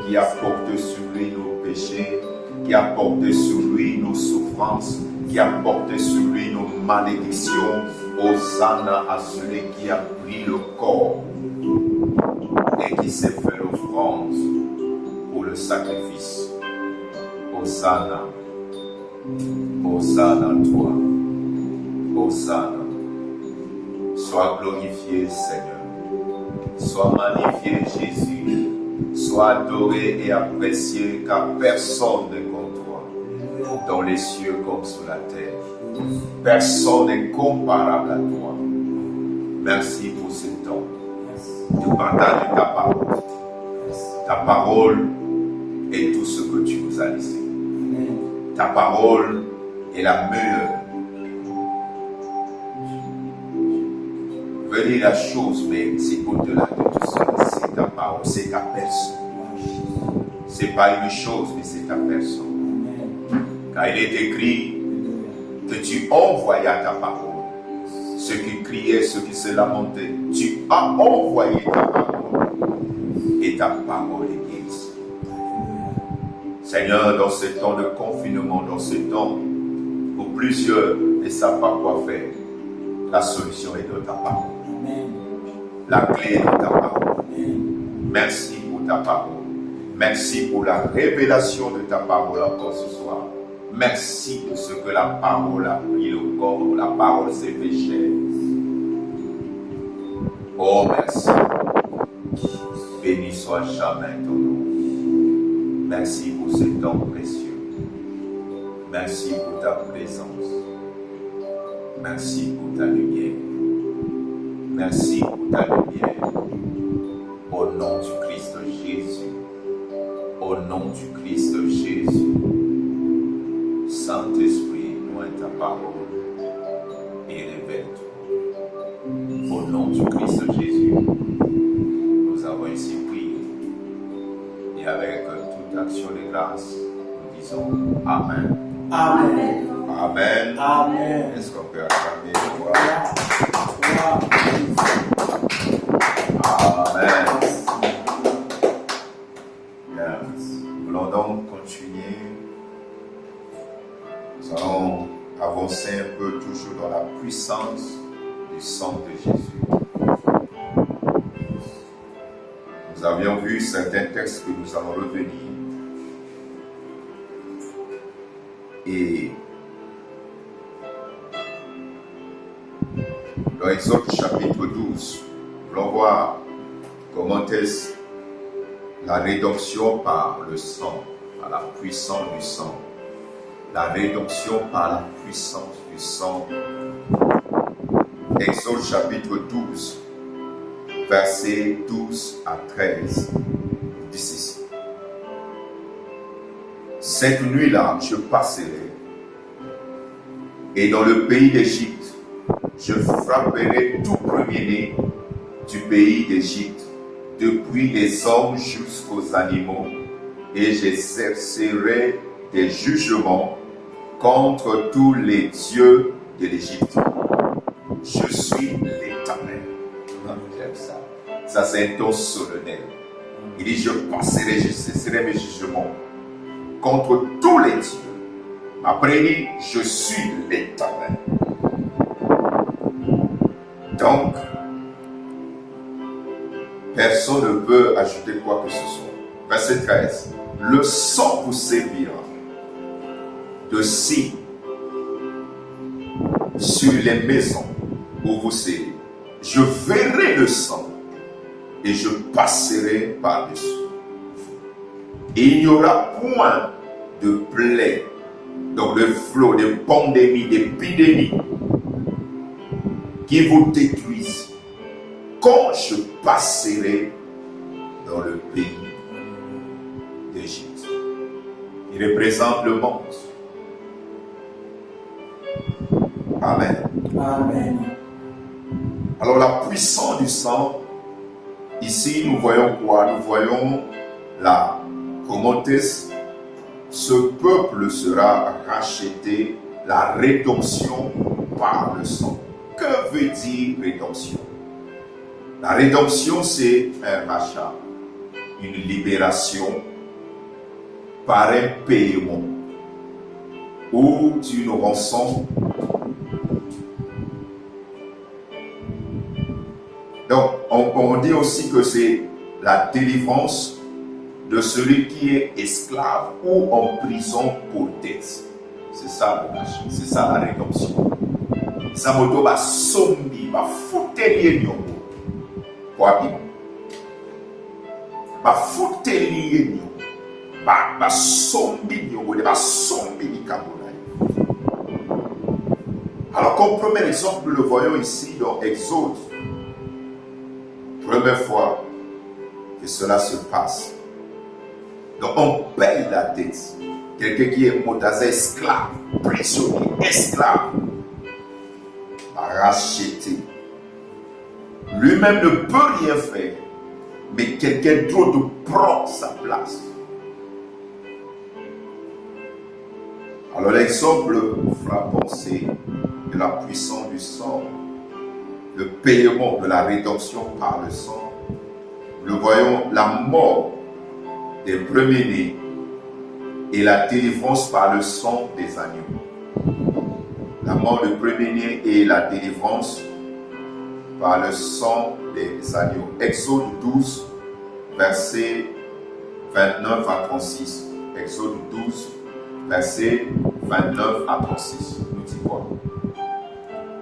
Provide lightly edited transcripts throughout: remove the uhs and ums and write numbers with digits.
qui a porté sur lui nos péchés, qui a porté sur lui nos souffrances, qui a porté sur lui nos malédictions. Hosanna à celui qui a pris le corps et qui s'est fait l'offrande pour le sacrifice. Hosanna. Hosanna à toi. Hosanna. Sois glorifié, Seigneur. Sois magnifié, Jésus. Sois adoré et apprécié, car personne n'est comme toi, dans les cieux comme sur la terre. Personne n'est comparable à toi. Merci pour ce temps. Tu partages ta parole. Ta parole est tout ce que tu nous as laissé. Ta parole est la meilleure. Venez la chose, mais c'est au-delà de tout ça. C'est ta parole, c'est ta personne. C'est pas une chose, mais c'est ta personne. Car il est écrit que tu envoyas ta parole. Ceux qui criaient, ceux qui se lamentaient, tu as envoyé ta parole. Et ta parole est guérie. Seigneur, dans ce temps de confinement, dans ce temps où plusieurs ne savent pas quoi faire, la solution est dans ta parole. La clé est dans ta parole. Merci pour ta parole. Merci pour la révélation de ta parole encore ce soir. Merci pour ce que la parole a pris le corps, la parole s'est fait chair. Oh, merci. Béni soit jamais ton nom. Merci pour ce temps précieux. Merci pour ta présence. Merci pour ta lumière. Merci pour ta lumière. Au nom du Christ Jésus. Au nom du Christ Jésus. Saint-Esprit, loin ta parole et révèle-toi. Au nom du Christ Jésus, nous avons ainsi prié. Et avec toute action de grâce, nous disons Amen. Amen. Amen. Amen. Est-ce qu'on peut acclamer le roi? Amen. Yes. Nous voulons donc continuer. Nous allons avancer un peu toujours dans la puissance du sang de Jésus. Nous avions vu certains textes que nous allons revenir. Et dans Exode chapitre 12, nous allons voir comment est la rédemption par le sang, par la puissance du sang. La rédemption par la puissance du sang. Exode chapitre 12, versets 12 à 13. Dit ceci. Cette nuit-là, je passerai, et dans le pays d'Égypte, je frapperai tout premier-né du pays d'Égypte, depuis les hommes jusqu'aux animaux, et j'exercerai des jugements contre tous les dieux de l'Égypte. Je suis l'Éternel. J'aime ça. Ça, c'est un ton solennel. Il dit, je passerai, je cesserai mes jugements contre tous les dieux. Après, il dit, je suis l'Éternel. Donc, personne ne peut ajouter quoi que ce soit. Verset 13. Le sang vous servira de signe sur les maisons où vous serez. Je verrai le sang et je passerai par-dessus. Et il n'y aura point de plaie, donc de flot, de pandémie, d'épidémie qui vous détruisent quand je passerai dans le pays d'Égypte. Il représente le monde. Amen. Amen. Alors la puissance du sang, ici nous voyons quoi? Nous voyons là, comment est-ce ce peuple sera racheté, la rédemption par le sang. Que veut dire rédemption? La rédemption, c'est un rachat, une libération par un paiement ou d'une rançon. Donc, on dit aussi que c'est la délivrance de celui qui est esclave ou en prison pour dette. C'est ça le lâche, c'est ça la rédemption. Ça moto va sombi, va foutelie nyongo. Quoi bien? Va foutelie nyongo. Va sombi nyongo, va sombi ni kabona. Alors, comme premier exemple, nous le voyons ici dans Exode. Première fois que cela se passe. Donc on paye la dette. Quelqu'un qui est motasé, esclave, prisonnier, esclave, racheté. Lui-même ne peut rien faire, mais quelqu'un d'autre prend sa place. Alors l'exemple fera penser de la puissance du sang, le paiement de la rédemption par le sang. Nous voyons la mort des premiers-nés et la délivrance par le sang des agneaux. La mort des premiers-nés et la délivrance par le sang des agneaux. Exode 12, versets 29 à 36. Exode 12, versets 29 à 36. Nous dit quoi?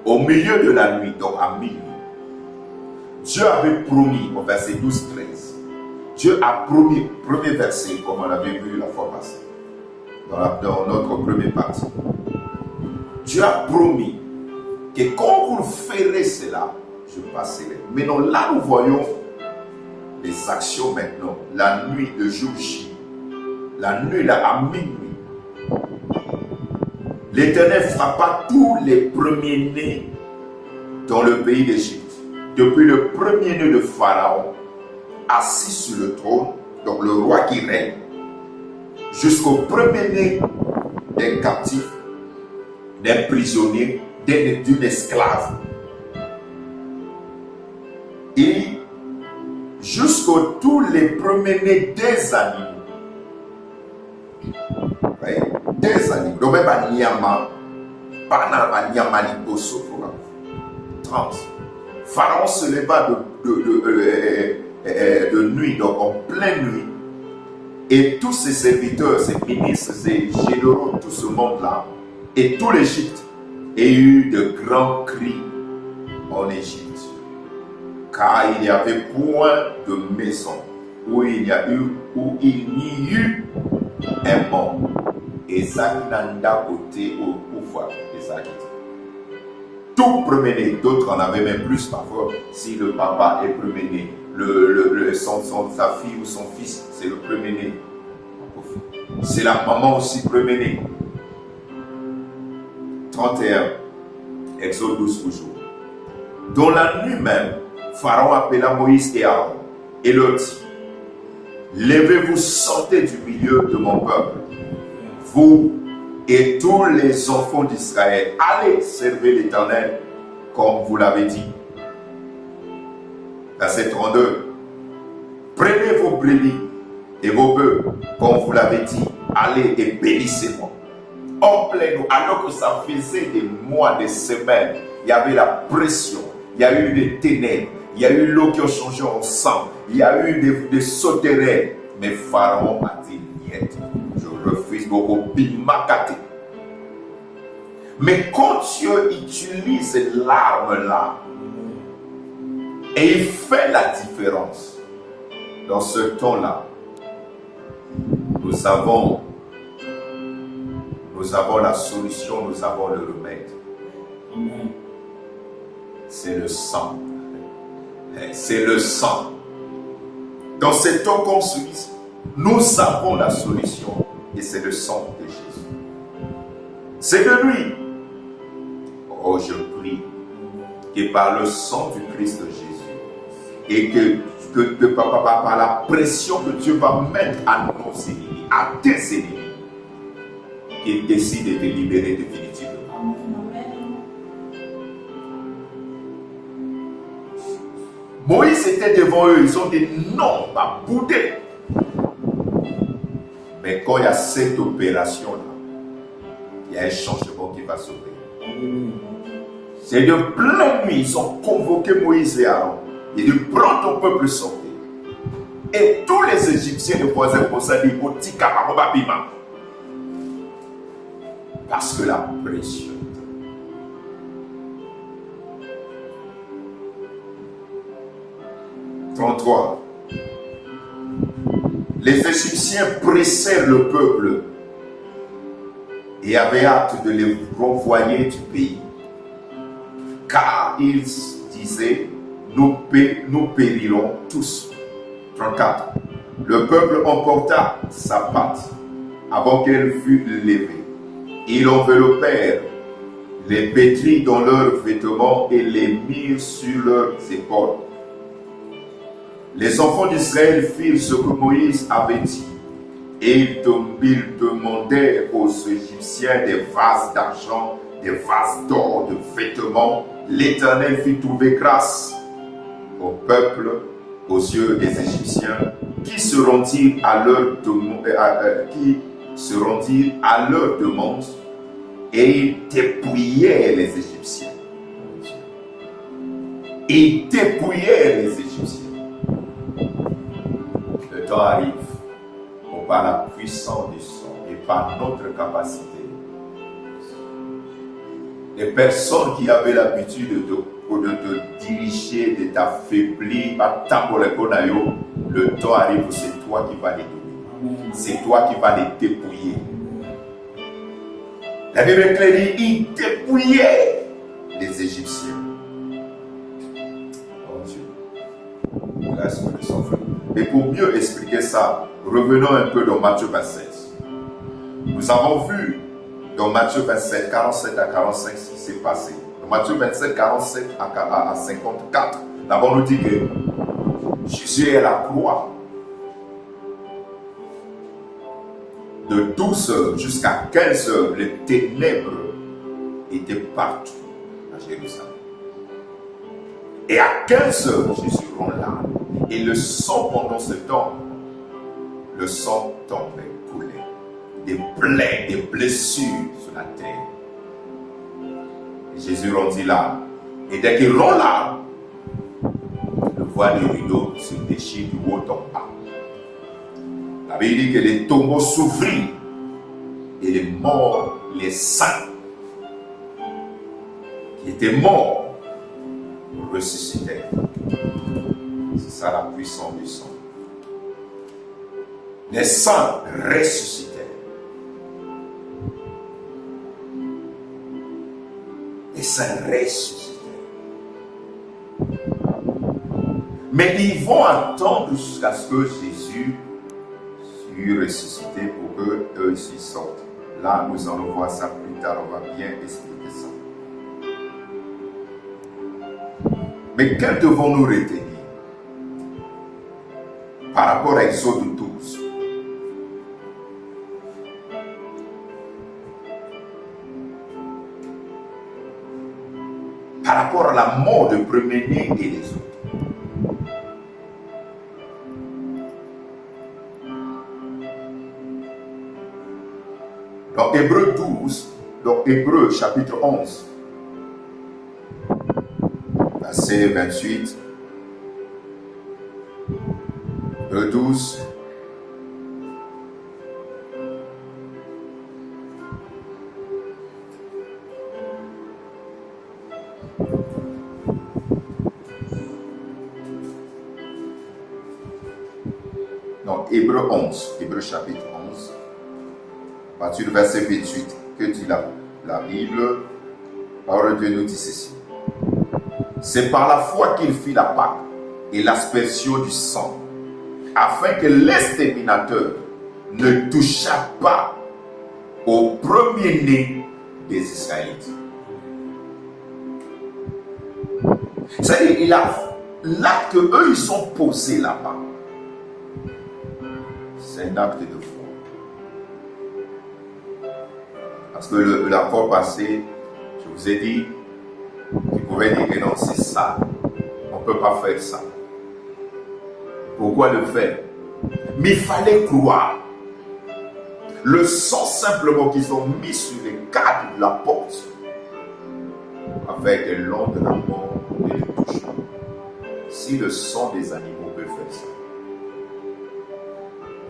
Au milieu de la nuit, donc à minuit, Dieu avait promis, au verset 12-13, Dieu a promis, premier verset, comme on avait vu la fois passée, dans notre première partie. Dieu a promis que quand vous ferez cela, je passerai. Maintenant, là, nous voyons les actions maintenant. La nuit de jour J, la nuit là, à minuit, l'Éternel frappa tous les premiers-nés dans le pays d'Égypte. Depuis le premier-né de Pharaon, assis sur le trône, donc le roi qui règne, jusqu'au premier-né des captifs, d'un prisonnier, d'une esclave. Et jusqu'aux tous les premiers-nés des animaux. Ouais, des animaux. Donc même à Niama, pas dans Niama Liboso, 30. Pharaon se leva de nuit, donc en pleine nuit, et tous ses serviteurs, ses ministres, ses généraux, tout ce monde-là, et tout l'Égypte, et eu de grands cris en Égypte, car il n'y avait point de maison où il n'y n'y eut un mort. Et Zakinanda côté au pouvoir de Zakit. Tout premier-né, d'autres en avaient même plus parfois. Si le papa est premier-né, sa fille ou son fils, c'est le premier-né. C'est la maman aussi premier-né. 31, Exode 12 toujours. Dans la nuit même, Pharaon appela Moïse et Aaron et leur dit: levez-vous, sortez du milieu de mon peuple, vous et tous les enfants d'Israël, allez servir l'Éternel comme vous l'avez dit. Verset 32. Prenez vos brebis et vos bœufs comme vous l'avez dit, allez et bénissez-moi. En plein nous, alors que ça faisait des mois, des semaines, il y avait la pression, il y a eu des ténèbres, il y a eu l'eau qui a changé en sang, il y a eu des sauterelles. Mais Pharaon a dit: niet, je refuse beaucoup bimakate. Mais quand Dieu utilise l'arme-là, et il fait la différence, dans ce temps-là, nous avons la solution, nous avons le remède. C'est le sang. C'est le sang. Dans ces temps comme celui-ci, nous avons la solution et c'est le sang de Jésus. C'est de lui. Oh, je prie que par le sang du Christ de Jésus et que par la pression que Dieu va mettre à nos ennemis, à tes ennemis, qu'il décide de te libérer définitivement. Moïse était devant eux, ils ont dit: non, pas bouder. Mais quand il y a cette opération-là, il y a un changement qui va s'opérer. C'est de pleine nuit, ils ont convoqué Moïse et Aaron. Et de prendre ton peuple sortir. Et tous les Égyptiens de voisins pour ça disent parce que la pression. « 33. Les Égyptiens pressèrent le peuple et avaient hâte de les renvoyer du pays. Car ils disaient, nous périrons tous. » 34. Le peuple emporta sa patte avant qu'elle fût levée. Ils enveloppèrent les pétris dans leurs vêtements et les mirent sur leurs épaules. Les enfants d'Israël firent ce que Moïse avait dit. Et ils demandèrent aux Égyptiens des vases d'argent, des vases d'or, de vêtements. L'Éternel fit trouver grâce au peuple aux yeux des Égyptiens qui se rendirent à leur demande et ils dépouillaient les Égyptiens. Ils dépouillaient les Égyptiens. Le temps arrive où par la puissance du sang et par notre capacité, les personnes qui avaient l'habitude de te diriger, de t'affaiblir, le temps arrive où c'est toi qui vas les dominer. C'est toi qui vas les dépouiller. La Bible dit, ils dépouillaient les Égyptiens. Oh Dieu. Laisse-moi le sang. Et pour mieux expliquer ça, revenons un peu dans Matthieu 27. Nous avons vu dans Matthieu 27, 47 à 45 ce qui s'est passé. Dans Matthieu 27, 47 à 54, là-bas on nous dit que Jésus est à la croix. De 12 heures jusqu'à 15 heures, les ténèbres étaient partout à Jérusalem. Et à 15 heures, Jésus rend l'âme. Et le sang pendant ce temps, le sang tombait, coulait. Des plaies, des blessures sur la terre. Et Jésus rendit l'âme. Et dès qu'il rend l'âme, le voile du rideau se déchire du haut en bas. La Bible dit que les tombeaux s'ouvrirent et les morts, les saints qui étaient morts ressuscitèrent. C'est ça la puissance du sang. Les saints ressuscitèrent. Les saints ressuscitèrent. Mais ils vont attendre jusqu'à ce que Jésus soit ressuscité pour qu'eux aussi sortent. Là, nous allons voir ça plus tard, on va bien expliquer ça. Mais que devons-nous retenir par rapport à Exode 12? Par rapport à la mort de premier-né et des autres. Dans Hébreux 12, dans Hébreux chapitre 11, verset 28, Hébreux 12, donc Hébreux 11, Hébreux chapitre 11, à partir du verset 28, que dit la Bible, la parole de Dieu nous dit ceci. C'est par la foi qu'il fit la Pâque et l'aspersion du sang, afin que l'exterminateur ne touchât pas au premier-né des Israélites. C'est-à-dire, l'acte qu'eux ils sont posés là-bas, c'est un acte de foi. Parce que la fois passée, je vous ai dit, ils pouvaient dire que non, c'est ça. On ne peut pas faire ça. Pourquoi le faire? Mais il fallait croire. Le sang simplement qu'ils ont mis sur les cadres de la porte a fait que l'onde de la mort ne les touche pas. Si le sang des animaux peut faire ça,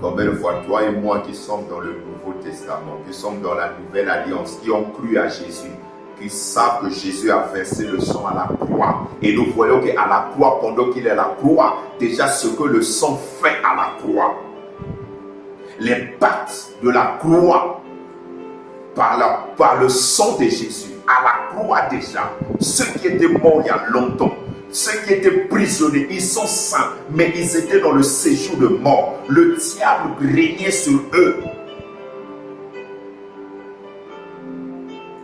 combien de fois toi et moi qui sommes dans le Nouveau Testament, qui sommes dans la Nouvelle Alliance, qui ont cru à Jésus, qui savent que Jésus a versé le sang à la croix. Et nous voyons qu'à la croix, pendant qu'il est à la croix, déjà ce que le sang fait à la croix, l'impact de la croix par le sang de Jésus, à la croix déjà, ceux qui étaient morts il y a longtemps, ceux qui étaient prisonniers, ils sont saints, mais ils étaient dans le séjour de mort. Le diable régnait sur eux.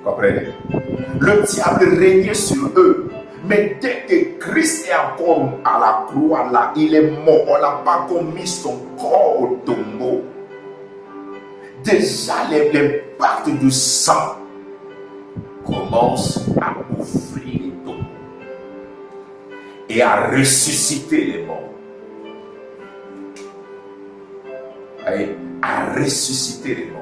Comprenez? Le diable régnait sur eux. Mais dès que Christ est encore à la croix là, il est mort. On n'a pas encore mis son corps au tombeau. Déjà, l'impact du sang commence à ouvrir les tombeaux et à ressusciter les morts. Et à ressusciter les morts.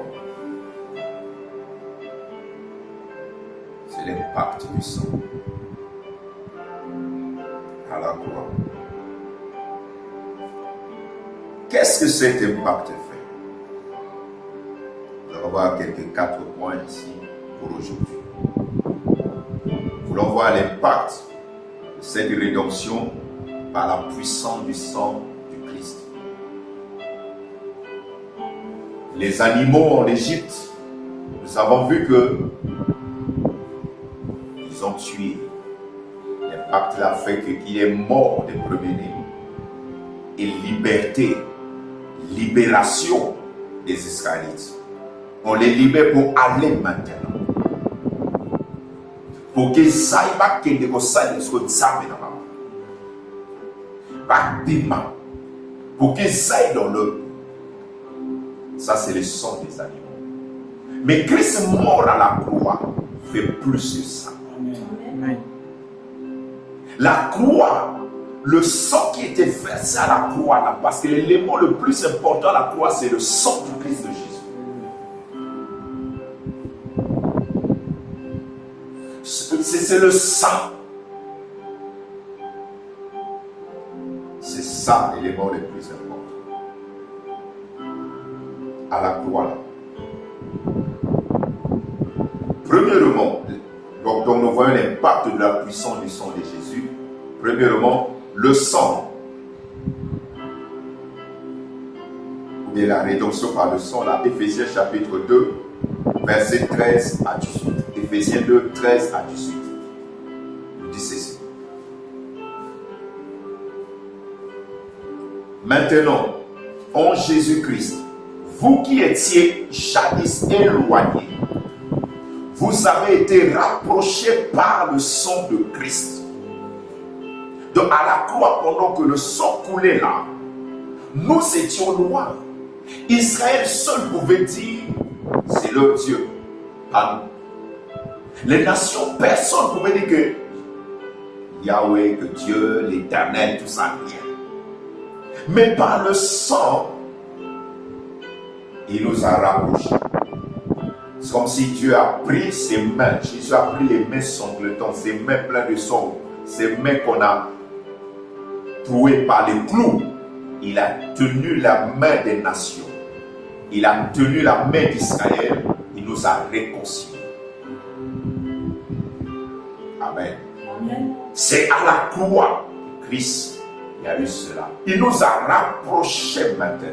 C'est l'impact du sang à la croix. Qu'est-ce que cet impact fait? Nous allons voir quelques 4 points ici pour aujourd'hui. Nous voulons voir l'impact de cette rédemption par la puissance du sang du Christ. Les animaux en Égypte, nous avons vu que ils ont tué. L'impact l'a fait qu'il est mort des premiers-nés. Et libération des Israélites. On les libère pour aller maintenant. Pour qu'ils aillent pas qu'ils ne soient pas bima. Pour qu'ils aillent dans le. Ça, c'est le sang des animaux. Mais Christ mort à la croix fait plus que ça. Amen. La croix, le sang qui était versé à la croix, là, parce que l'élément le plus important à la croix, c'est le sang du Christ de Jésus. C'est le sang. C'est ça l'élément le plus important. À la croix, là. Premièrement, donc nous voyons l'impact de la puissance du sang de Jésus. Premièrement, le sang. Ou bien la rédemption par le sang, là, Éphésiens chapitre 2, verset 13 à 18. Éphésiens 2, 13 à 18. Il dit ceci. Maintenant, en Jésus-Christ, vous qui étiez jadis éloignés, vous avez été rapprochés par le sang de Christ. Donc à la croix, pendant que le sang coulait là, nous étions loin. Israël seul pouvait dire, c'est leur Dieu, pas nous. Les nations, personne ne pouvait dire que Yahweh, que Dieu, l'Éternel, tout ça, rien. Mais par le sang, il nous a rapprochés. C'est comme si Dieu a pris ses mains, Jésus a pris les mains sanglantantes, ses mains pleines de sang, ses mains qu'on a trouées par les clous. Il a tenu la main des nations. Il a tenu la main d'Israël. Il nous a réconciliés. Amen. Amen. C'est à la croix de Christ il y a eu cela. Il nous a rapprochés maintenant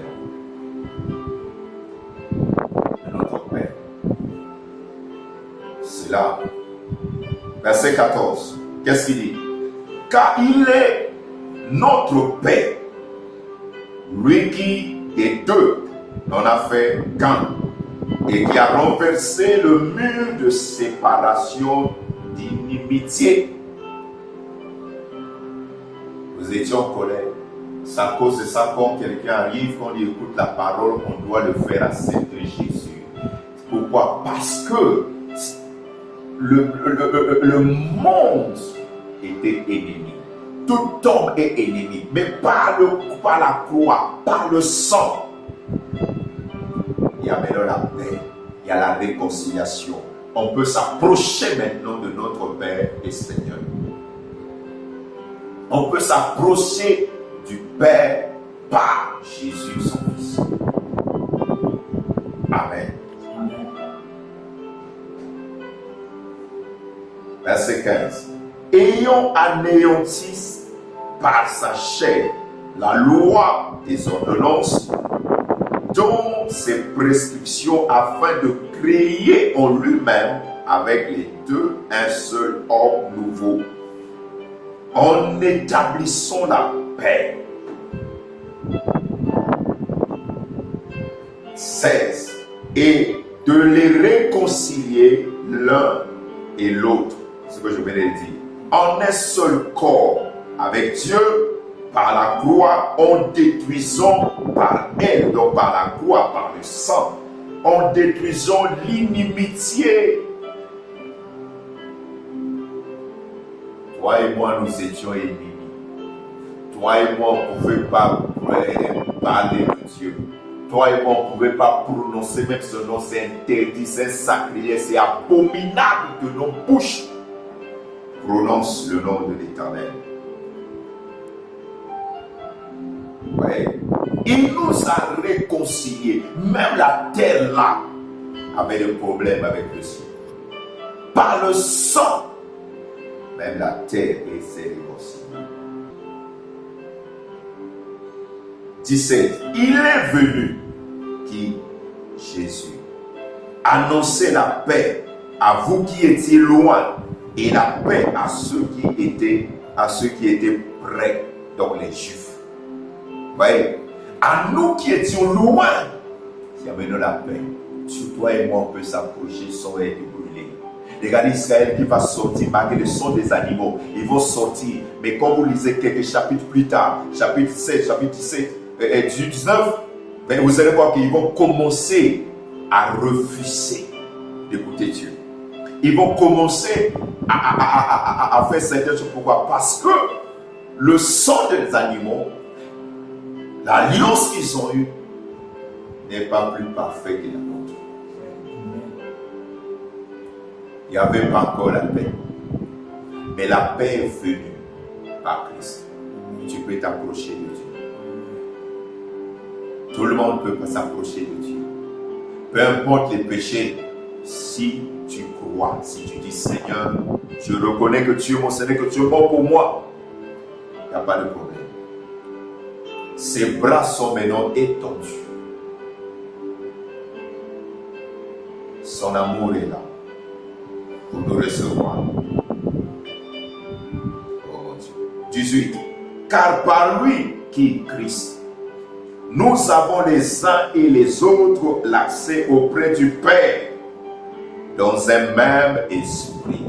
de notre Père. C'est là. Verset 14. Qu'est-ce qu'il dit? Car il est notre Père, lui qui des deux n'en a fait qu'un, et qui a renversé le mur de séparation d'inimitié. Nous étions en colère. C'est à cause de ça, quand quelqu'un arrive, quand il écoute la parole, on doit le faire à cette Jésus. Pourquoi? Parce que le monde était ennemi. Tout homme est ennemi. Mais par la croix, par le sang, il y a maintenant la paix, il y a la réconciliation. On peut s'approcher maintenant de notre Père et Seigneur. On peut s'approcher du Père par Jésus, son Fils. Amen. Amen. Verset 15. Ayant anéanti par sa chair la loi des ordonnances, dont ses prescriptions afin de créer en lui-même avec les deux un seul homme nouveau, en établissant la paix. 16. Et de les réconcilier l'un et l'autre, ce que je venais de dire, en un seul corps avec Dieu par la croix, en détruisant par elle, donc par la croix, par le sang, en détruisant l'inimitié. Toi et moi, nous étions ennemis. Toi et moi, on ne pouvait pas parler de Dieu. Toi et moi, on ne pouvait pas prononcer même ce nom. C'est interdit, c'est sacrilège, c'est abominable de nos bouches. Prononce le nom de l'Éternel. Ouais. Il nous a réconciliés. Même la terre là avait des problèmes avec le ciel. Par le sang, même la terre s'est réconciliée. 17. Il est venu, qui Jésus, annoncer la paix à vous qui étiez loin et la paix à ceux qui étaient près, donc les Juifs. Voyez, à nous qui étions loin, il y a maintenant la paix. Sur toi et moi, on peut s'approcher sans être brûlé. Regardez Israël qui va sortir malgré le son des animaux. Ils vont sortir. Mais quand vous lisez quelques chapitres plus tard, chapitre 7, chapitre 17 et 19, vous allez voir qu'ils vont commencer à refuser d'écouter Dieu. Ils vont commencer à faire certaines choses. Pourquoi? Parce que le sang des animaux, l'alliance qu'ils ont eue, n'est pas plus parfaite que la nôtre. Il n'y avait pas encore la paix. Mais la paix est venue par Christ. Tu peux t'approcher de Dieu. Tout le monde peut s'approcher de Dieu. Peu importe les péchés, si tu crois, si tu dis Seigneur, je reconnais que tu es mon Seigneur, que tu es mort pour moi, il n'y a pas de problème. Ses bras sont maintenant étendus. Son amour est là pour nous recevoir. Oh mon Dieu. 18. Car par lui, qui est Christ, nous avons les uns et les autres l'accès auprès du Père dans un même esprit.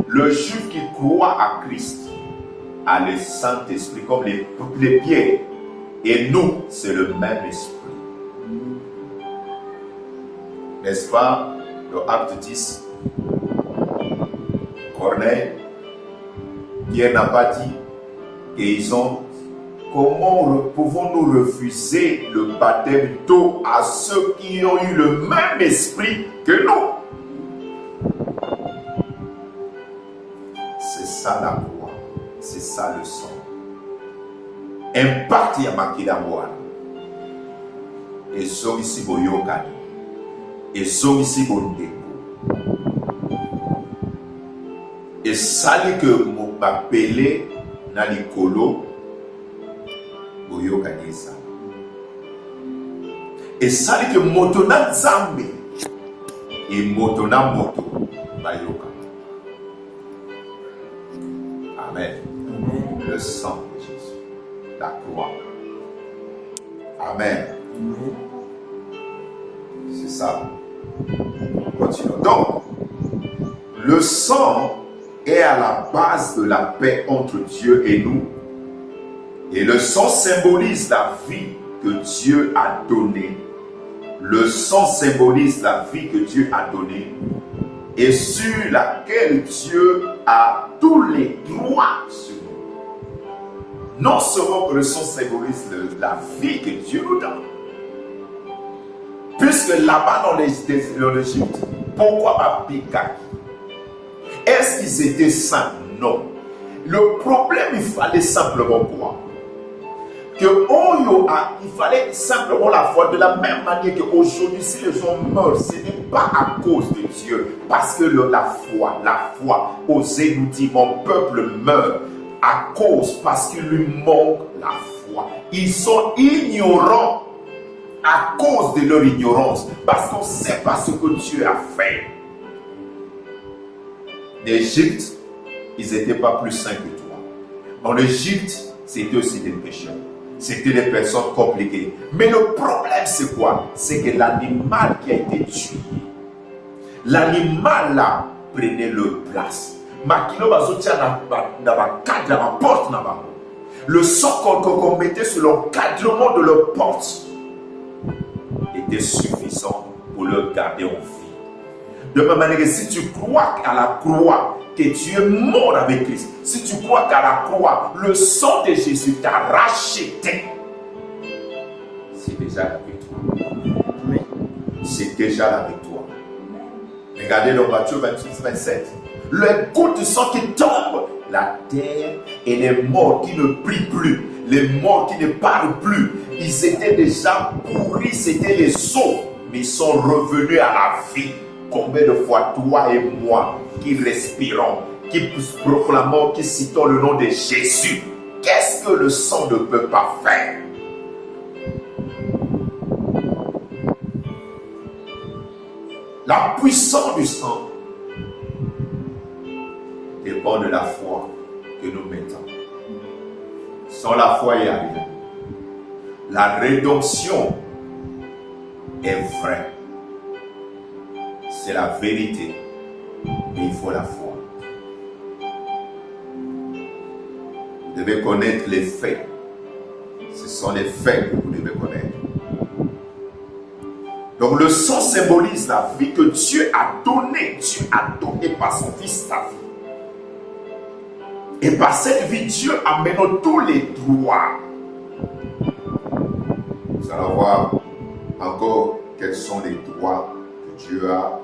Le juif qui croit à Christ a le Saint-Esprit comme les pierres. Et nous, c'est le même esprit. N'est-ce pas? Dans Acte 10, Corneille, Pierre n'a pas dit, et ils ont, comment pouvons-nous refuser le baptême d'eau à ceux qui ont eu le même esprit que nous? C'est ça la croix, c'est ça le sang. Impact ya makila mwana ezongisi boyokani ezongisi bondeko esali ke mopapele na likolo boyokani esali esali ke moto na nzambe e moto na moto bayoka. Amen. Amen. Le sang de Jésus, la croix. Amen. Amen. C'est ça. Continuons. Donc, le sang est à la base de la paix entre Dieu et nous. Et le sang symbolise la vie que Dieu a donnée. Le sang symbolise la vie que Dieu a donnée et sur laquelle Dieu a tous les droits sur nous. Non seulement que le sang symbolise la vie que Dieu nous donne, Puisque là-bas dans l'Égypte, pourquoi pas Bikaki? Est-ce qu'ils étaient saints? Non. Le problème, il fallait simplement quoi? Il fallait simplement la foi. De la même manière qu'aujourd'hui, si les gens meurent, ce n'est pas à cause de Dieu. Parce que la foi, osez nous dire, mon peuple meurt à cause, parce qu'il lui manque la foi. Ils sont ignorants à cause de leur ignorance, parce qu'on ne sait pas ce que Dieu a fait. L'Égypte, ils n'étaient pas plus saints que toi. En Égypte, c'était aussi des pécheurs. C'était des personnes compliquées. Mais le problème, c'est quoi? C'est que l'animal qui a été tué, l'animal là prenait leur place. Le sang qu'on mettait sur l'encadrement de leur porte était suffisant pour leur garder en vie. De même manière que si tu crois à la croix que tu es mort avec Christ, si tu crois qu'à la croix, le sang de Jésus t'a racheté, c'est déjà la victoire. C'est déjà la victoire. Regardez dans Matthieu 26, 27. Le goutte de sang qui tombe, la terre et les morts qui ne prient plus, les morts qui ne parlent plus, ils étaient déjà pourris, c'était les os, mais ils sont revenus à la vie. Combien de fois toi et moi qui respirons, qui proclamons, qui citons le nom de Jésus, qu'est-ce que le sang ne peut pas faire? La puissance du sang dépend de la foi que nous mettons. Sans la foi, il n'y a rien. La rédemption est vraie. C'est la vérité. Mais il faut la foi. Vous devez connaître les faits. Ce sont les faits que vous devez connaître. Donc le sang symbolise la vie que Dieu a donnée. Dieu a donné par son Fils sa vie. Et par cette vie, Dieu a maintenant tous les droits. Nous allons voir encore quels sont les droits que Dieu a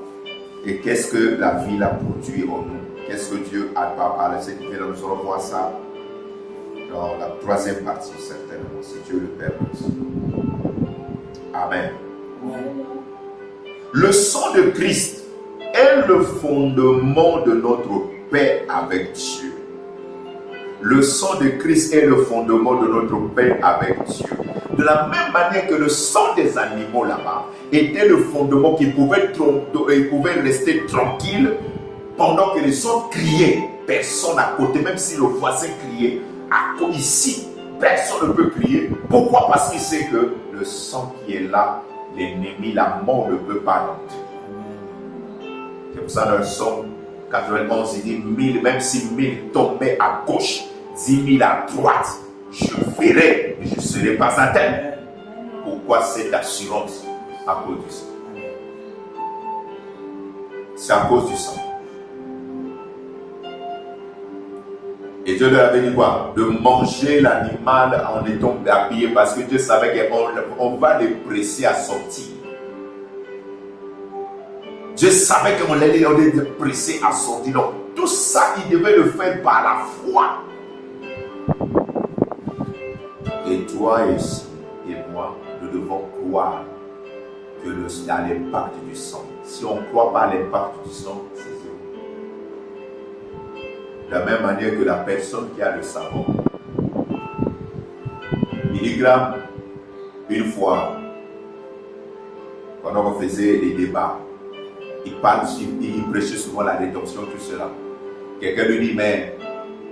et qu'est-ce que la vie a produit en nous. Qu'est-ce que Dieu a par la cette vie. Nous allons voir ça dans la troisième partie, certainement, si Dieu le permet. Amen. Le sang de Christ est le fondement de notre paix avec Dieu. Le sang de Christ est le fondement de notre paix avec Dieu. De la même manière que le sang des animaux là-bas était le fondement qui pouvait rester tranquille pendant que les autres criaient. Personne à côté, même si le voisin criait, ici, personne ne peut crier. Pourquoi? Parce qu'il sait que le sang qui est là, l'ennemi, la mort ne peut pas rentrer. C'est pour ça dans le Somme 91, il dit 1000, même si 1000 tombaient à gauche, 10 000 à droite, je verrai, mais je ne serai pas atteint. Pourquoi cette assurance? À cause du sang. C'est à cause du sang. Et Dieu leur avait dit quoi? De manger l'animal en étant habillé, parce que Dieu savait qu'on va les presser à sortir. Dieu savait qu'on allait les presser à sortir. Donc tout ça, il devait le faire par la foi. Et toi et moi, nous devons croire que à l'impact du sang. Si on ne croit pas à l'impact du sang, c'est zéro. De la même manière que la personne qui a le savon. Billy Graham, une fois, pendant qu'on faisait les débats, il prêchait souvent la rédemption, tout cela. Quelqu'un lui dit, mais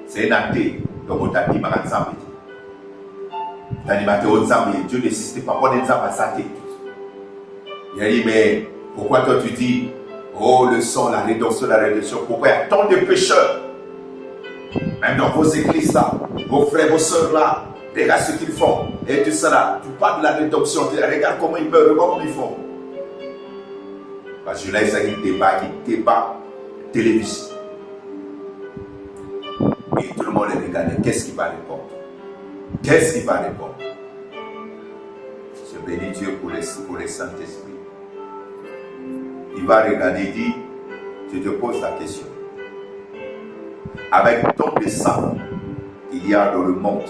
c'est un athée, donc on t'a dit, Dieu n'existait pas pour des âmes à sa tête. Il a dit, mais pourquoi toi tu dis, oh le sang, la rédemption, pourquoi il y a tant de pécheurs? Même dans vos églises là, vos frères, vos soeurs là, regarde ce qu'ils font. Et tout ça là, tu parles de la rédemption, tu regarde comment ils meurent, regarde comment ils font. Parce que là, il s'agit de débat télévisé. Et tout le monde les regarde. Qu'est-ce qu'il va répondre? Qu'est-ce qu'il va répondre? Je bénis Dieu pour les Saint-Esprit. Il va regarder et dire, je te pose la question. Avec tant de sang qu'il y a dans le monde,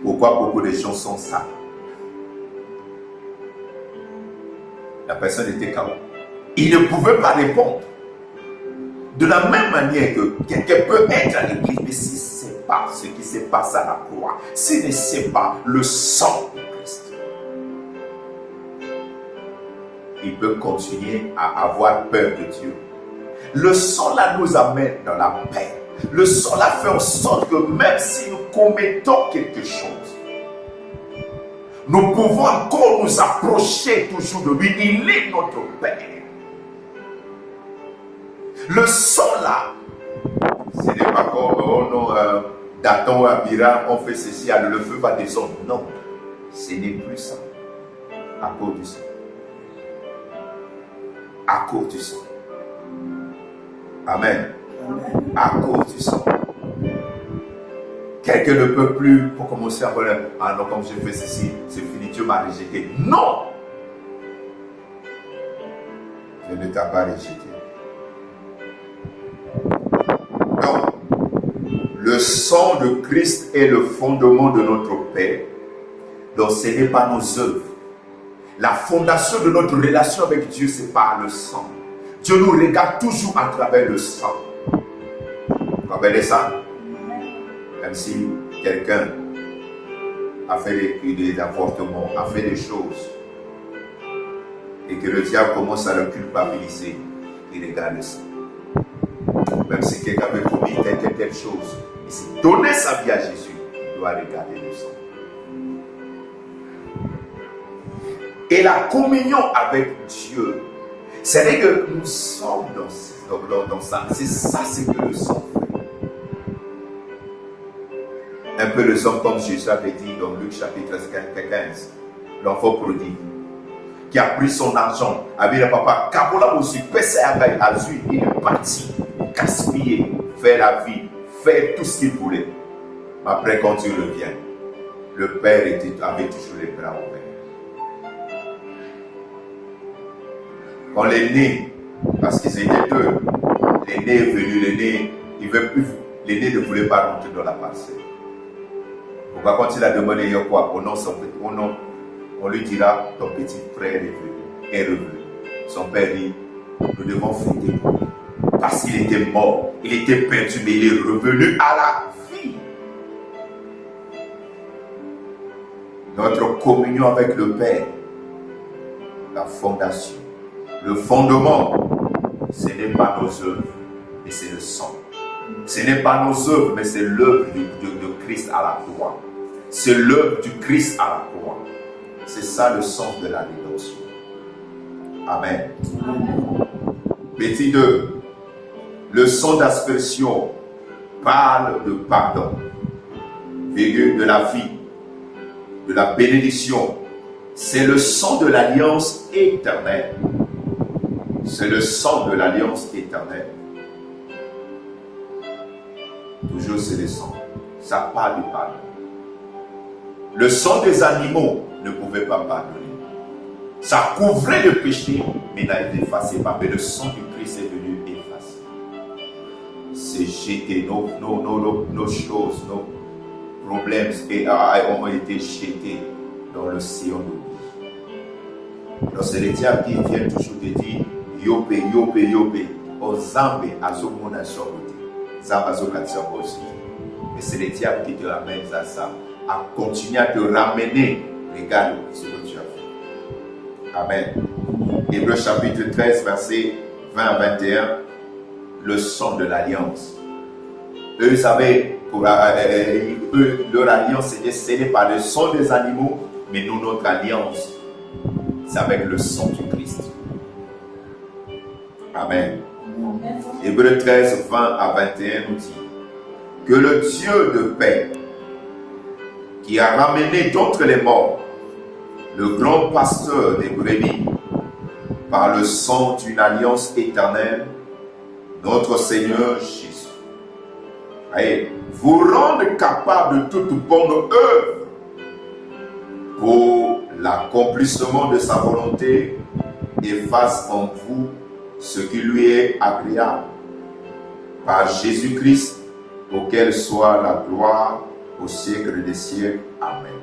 pourquoi beaucoup de gens sont sales? La personne était KO. Il ne pouvait pas répondre. De la même manière que quelqu'un peut être à l'église, mais si ce n'est pas ce qui s'est passé à la croix, si ne c'est pas le sang de Christ, il peut continuer à avoir peur de Dieu. Le sang là nous amène dans la paix. Le sang là fait en sorte que même si nous commettons quelque chose, nous pouvons encore nous approcher toujours de lui. Il est notre Père. Le sang là, ce n'est pas comme oh non, Dathan ou Abiram ont fait ceci, alors le feu va descendre. Non, ce n'est plus ça. À cause du sang. À cause du sang. Amen. À cause du sang. Quelqu'un ne peut plus, pour commencer à dire, ah non, comme j'ai fait ceci, c'est fini, Dieu m'a rejeté. Non! Dieu ne t'a pas rejeté. Donc, le sang de Christ est le fondement de notre paix. Donc, ce n'est pas nos œuvres. La fondation de notre relation avec Dieu, c'est par le sang. Dieu nous regarde toujours à travers le sang. Vous comprenez ça? Même si quelqu'un a fait des avortements, a fait des choses, et que le diable commence à le culpabiliser, il regarde le sang. Même si quelqu'un avait commis telle chose, et s'il donnait sa vie à Jésus, il doit regarder le sang. Et la communion avec Dieu, c'est que nous sommes dans ça. C'est ça ce que le sang fait. Un peu le sang comme Jésus avait dit dans Luc chapitre 15, l'enfant prodigue, qui a pris son argent, avait le papa, Kabola aussi, pèse à lui, il est parti, gaspiller, faire la vie, faire tout ce qu'il voulait. Mais après, quand il revient, le père avait toujours les bras ouverts. Quand l'aîné, parce qu'ils étaient deux, l'aîné est venu, l'aîné ne voulait pas rentrer dans la parcelle. Pourquoi quand il a demandé quoi, on lui dira, ton petit frère est revenu. Son père dit, nous devons fêter pour lui. Parce qu'il était mort, il était perdu, mais il est revenu à la vie. Notre communion avec le Père, la fondation, le fondement, ce n'est pas nos œuvres, mais c'est le sang. Ce n'est pas nos œuvres, mais c'est l'œuvre de Christ à la croix. C'est l'œuvre du Christ à la croix. C'est ça le sens de la rédemption. Amen. Petit 2. Le sang d'aspersion parle de pardon, de la vie, de la bénédiction. C'est le sang de l'alliance éternelle. C'est le sang de l'alliance éternelle. Toujours c'est le sang. Ça parle du pardon. Le sang des animaux ne pouvait pas pardonner. Ça couvrait le péché, mais n'effaçait pas. Mais le sang du Christ est venu effacer. C'est jeter nos choses, nos problèmes ont été jetés dans l'océan d'eau. Donc c'est le diable qui vient toujours te dire Yopé. O Zambé azomona soroti. Zamba zokatsa aussi. Et c'est le diable qui te ramène à ça. À continuer à te ramener. Regarde ce que tu as fait. Amen. Hébreux chapitre 13, versets 20 à 21. Le sang de l'alliance. Eux savaient, leur alliance c'était scellée par le sang des animaux, mais nous, notre alliance, c'est avec le sang du Christ. Amen. Hébreux 13, 20 à 21 nous dit que le Dieu de paix, qui a ramené d'entre les morts le grand pasteur des brebis par le sang d'une alliance éternelle, notre Seigneur Jésus, vous rende capable de toute bonne œuvre pour l'accomplissement de sa volonté et fasse en vous ce qui lui est agréable, par Jésus-Christ, auquel soit la gloire au siècle des siècles. Amen.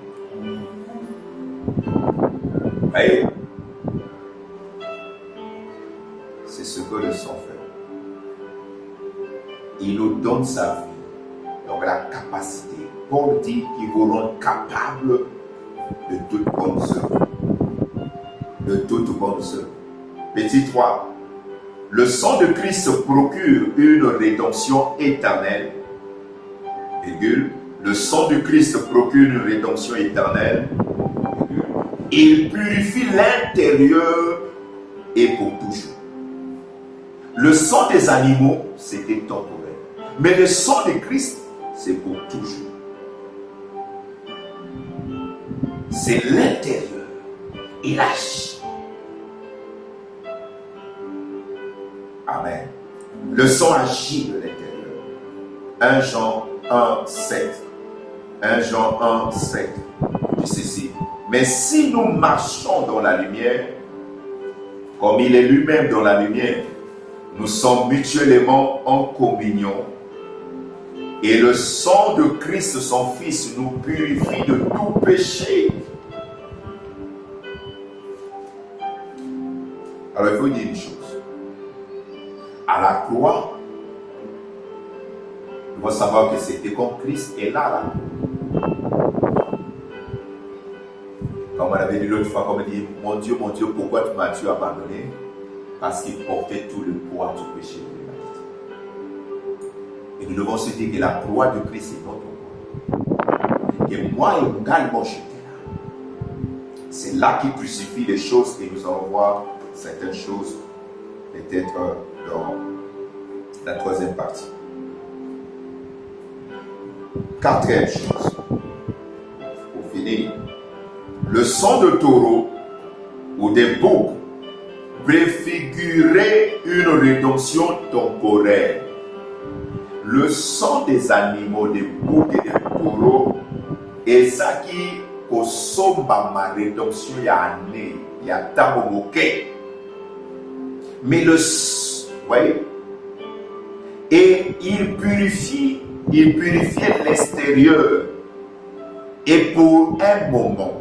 Voyez, c'est ce que le sang fait. Il nous donne sa vie, donc la capacité. Paul dit qu'il vous rend capable de toute bonne œuvre. De toute bonne œuvre. Petit 3. Le sang de Christ procure une rédemption éternelle. Virgule. Le sang de Christ procure une rédemption éternelle. Virgule. Il purifie l'intérieur et pour toujours. Le sang des animaux, c'était temporaire. Mais le sang de Christ, c'est pour toujours. C'est l'intérieur. Il agit. Amen. Le sang agit de l'intérieur. 1 Jean 1, 7. 1 Jean 1, 7. dit ceci. Mais si nous marchons dans la lumière, comme il est lui-même dans la lumière, nous sommes mutuellement en communion. Et le sang de Christ, son Fils, nous purifie de tout péché. Alors il faut dire une chose. À la croix, il faut savoir que c'était comme Christ est là. Comme on avait dit l'autre fois, comme on dit, mon Dieu, pourquoi tu m'as-tu abandonné? Parce qu'il portait tout le poids du péché de l'humanité. Et nous devons se dire que la croix de Christ est notre poids. Et moi également, j'étais là. C'est là qu'il crucifie les choses et nous allons voir certaines choses peut-être dans la troisième partie. Quatrième chose, pour finir, le sang de taureau ou des boucs préfigurait une rédemption temporaire. Le sang des animaux, des boucs et des taureaux, et ça qui kosomba ma rédemption ya année, ya tabomoke. Mais le, voyez, et il purifiait l'extérieur. Et pour un moment,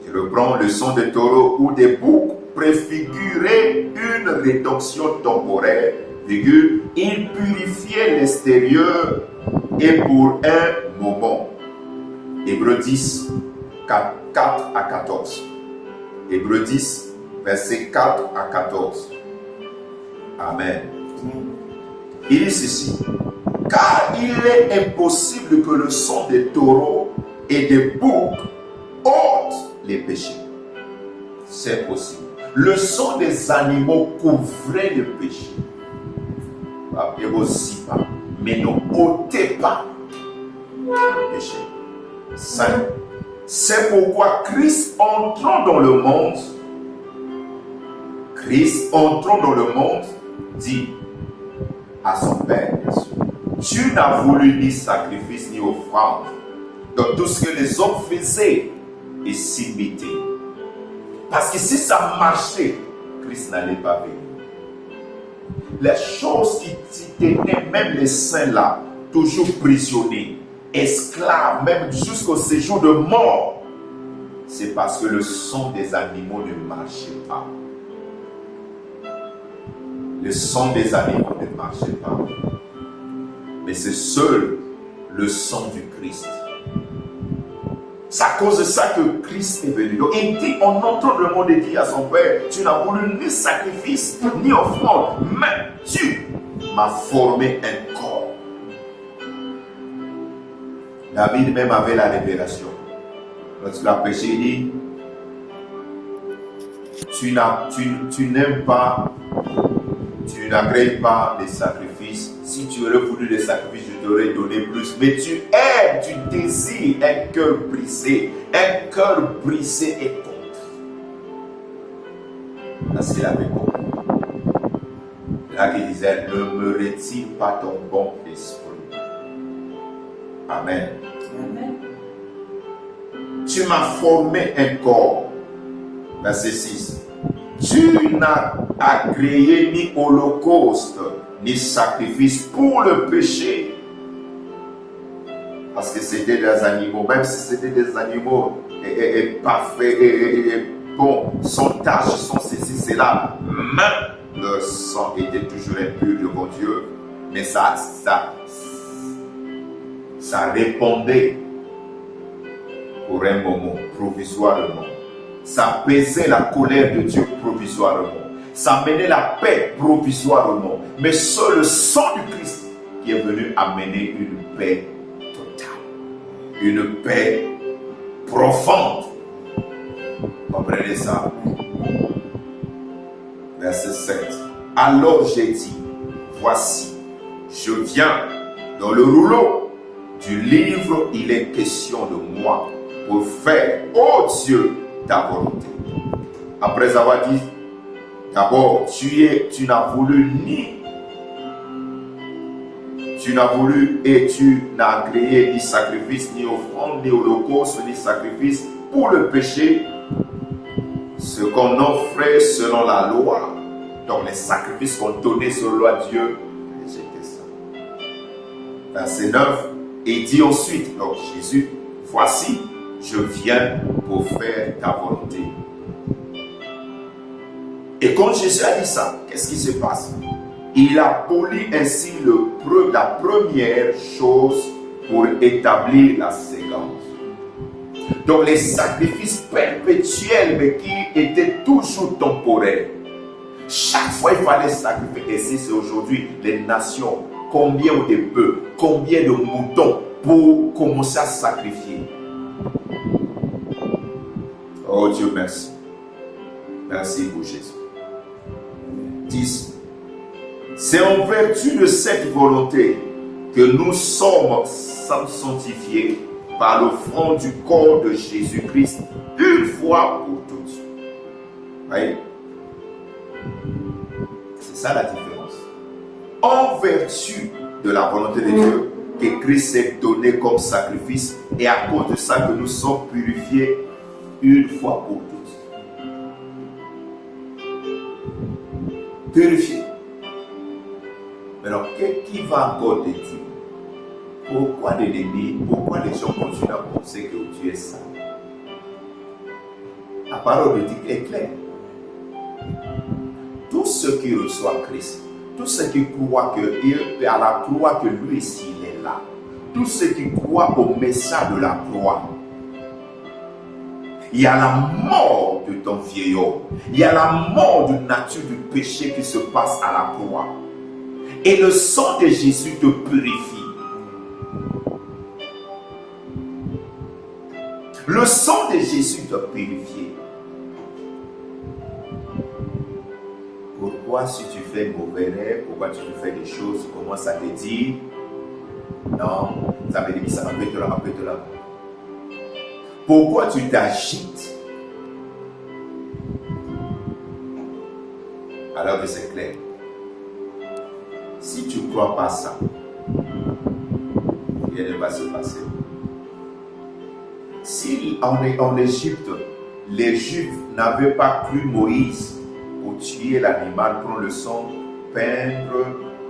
je reprends, le sang de taureau ou des boucs préfigurait une rédemption temporaire, virgule, il purifiait l'extérieur et pour un moment. Hébreux 10, 4 à 14. Hébreux 10, versets 4 à 14. Amen. Il dit ceci. Car il est impossible que le sang des taureaux et des boucs ôte les péchés. C'est possible. Le sang des animaux couvrait le péché. Mais ne ôtez pas le péché. 5. C'est pourquoi Christ entrant dans le monde, dit à son Père, bien sûr, tu n'as voulu ni sacrifice ni offrande. Donc tout ce que les hommes faisaient est s'imiter. Parce que si ça marchait, Christ n'allait pas venir. Les choses qui tenaient même les saints là, toujours prisonniers, esclaves, même jusqu'au séjour de mort, c'est parce que le sang des animaux ne marchait pas. Le sang des animaux ne marchait pas. Mais c'est seul le sang du Christ. C'est à cause de ça que Christ est venu. Donc il dit, on entend le monde dire à son Père, tu n'as voulu ni sacrifice, ni offrande, mais tu m'as formé un corps. David même avait la révélation. Lorsqu'il a péché, il dit, tu n'aimes pas, tu n'agrées pas les sacrifices. Si tu aurais voulu des sacrifices, je t'aurais donné plus. Mais tu aimes, tu désires un cœur brisé. Un cœur brisé et contre. Là, c'est la compris. Là, il disait, ne me retire pas ton bon esprit. Amen. Amen. Tu m'as formé un corps. Verset 6. Tu n'as agréé ni holocauste, ni sacrifice pour le péché. Parce que c'était des animaux, même si c'était des animaux parfaits et bon, sans tache, sans ceci, cela, mais leur sang était toujours impur devant Dieu. Mais ça répondait pour un moment, provisoirement. Ça apaisait la colère de Dieu provisoirement. Ça menait la paix provisoirement. Mais seul le sang du Christ qui est venu amener une paix totale. Une paix profonde. Comprenez ça? Verset 7. Alors j'ai dit, voici, je viens. Dans le rouleau du livre, il est question de moi pour faire, ô Dieu, ta volonté. Après avoir dit, d'abord, tu n'as voulu et tu n'as agréé ni sacrifice, ni offrande, ni holocauste, ni sacrifice pour le péché, ce qu'on offrait selon la loi. Donc les sacrifices qu'on donnait selon la loi de Dieu, c'était ça. Verset 9, et dit ensuite, donc Jésus, voici, je viens pour faire ta volonté. Et quand Jésus a dit ça, qu'est-ce qui se passe? Il abolit ainsi la première chose pour établir la séquence. Donc les sacrifices perpétuels, mais qui étaient toujours temporaires. Chaque fois il fallait sacrifier. Et si c'est aujourd'hui les nations, combien de bœufs, combien de moutons pour commencer à sacrifier. Oh Dieu, merci. Merci pour Jésus. 10. C'est en vertu de cette volonté que nous sommes sanctifiés par l'offrande du corps de Jésus-Christ une fois pour toutes. Voyez? C'est ça la différence. En vertu de la volonté de Dieu, que Christ s'est donné comme sacrifice, et à cause de ça que nous sommes purifiés une fois pour toutes. Purifiés. Alors, qui va encore te dire pourquoi l'ennemi, pourquoi les gens continuent à penser que Dieu est saint? La parole de Dieu est claire. Tous ceux qui reçoivent Christ, tous ceux qui croient à la croix que lui ici il est là, tous ceux qui croient au message de la croix, il y a la mort de ton vieil homme, il y a la mort de nature du péché qui se passe à la croix. Et le sang de Jésus te purifie. Le sang de Jésus te purifie. Pourquoi si tu fais mauvais rêve, pourquoi tu fais des choses, tu commences à te dire, non, ça veut dire que ça va peut-être là, peut-être là. Pourquoi tu t'agites? Alors que c'est clair. Si tu ne crois pas ça, rien ne va se passer. Si en Égypte, les Juifs n'avaient pas cru Moïse pour tuer l'animal, prendre le sang, peindre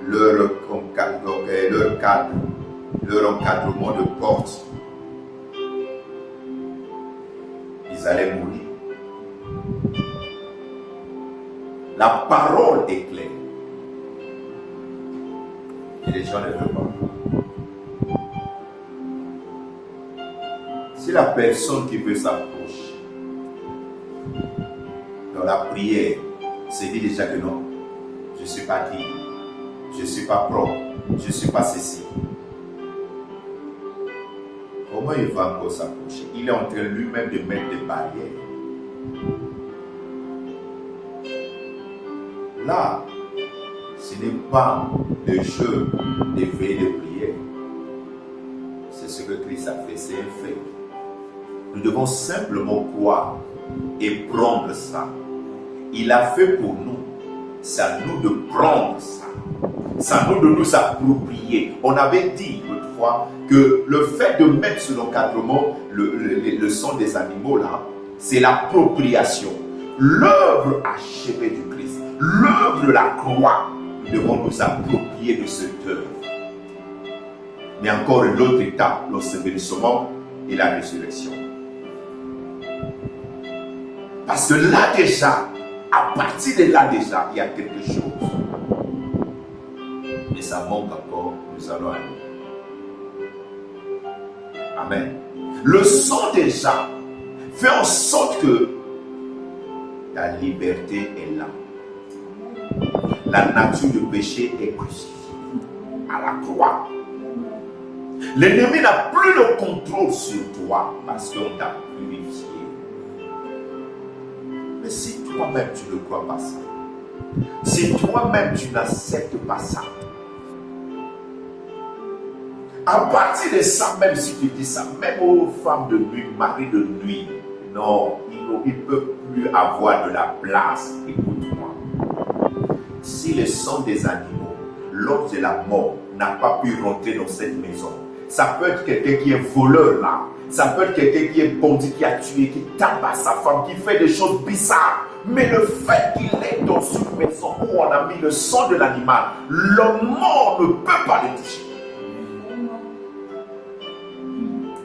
leur encadrement de porte, ils allaient mourir. La parole est claire. Et les gens ne veulent pas. Si la personne qui veut s'approcher dans la prière se dit déjà que non, je ne suis pas digne, je ne suis pas propre, je ne suis pas ceci, comment il va encore s'approcher? Il est en train lui-même de mettre des barrières. Là, ce n'est pas le jeu de veiller de prière. C'est ce que Christ a fait, c'est un fait. Nous devons simplement croire et prendre ça. Il a fait pour nous. C'est à nous de prendre ça. C'est à nous de nous approprier. On avait dit autrefois que le fait de mettre sur l'encadrement le sang des animaux là, c'est l'appropriation. l'œuvre achevée du Christ, l'œuvre de la croix, nous devons nous approprier de cette œuvre. Mais encore une autre étape, l'ensevelissement et la résurrection. Parce que là déjà, à partir de là déjà, il y a quelque chose. Et ça manque encore, nous allons aller. Amen. Le sang déjà fait en sorte que la liberté est là. La nature du péché est crucifiée à la croix. L'ennemi n'a plus le contrôle sur toi parce qu'on t'a purifié. Mais si toi-même tu ne crois pas ça, si toi-même tu n'acceptes pas ça, à partir de ça, même si tu dis ça, même aux femmes de nuit, maris de nuit, non, il ne peut plus avoir de la place. Écoute-moi. Si le sang des animaux, lors de la mort, n'a pas pu rentrer dans cette maison, ça peut être quelqu'un qui est voleur là, ça peut être quelqu'un qui est bandit, qui a tué, qui tabasse sa femme, qui fait des choses bizarres. Mais le fait qu'il est dans une maison où on a mis le sang de l'animal, le mort ne peut pas le toucher.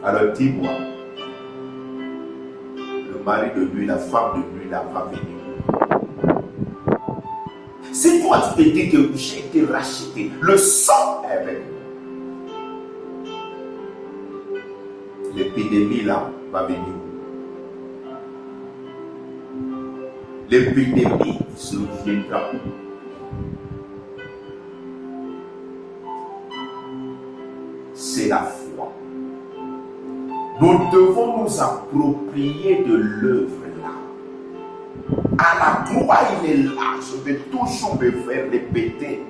Alors dis-moi, le mari de nuit, la femme de nuit, la va venir. Si toi tu te dis que j'ai été racheté, le sang est avec nous. L'épidémie là va venir. L'épidémie surviendra. C'est la foi. Nous devons nous approprier de l'œuvre là. À la croix, il est là. Je vais toujours me faire répéter.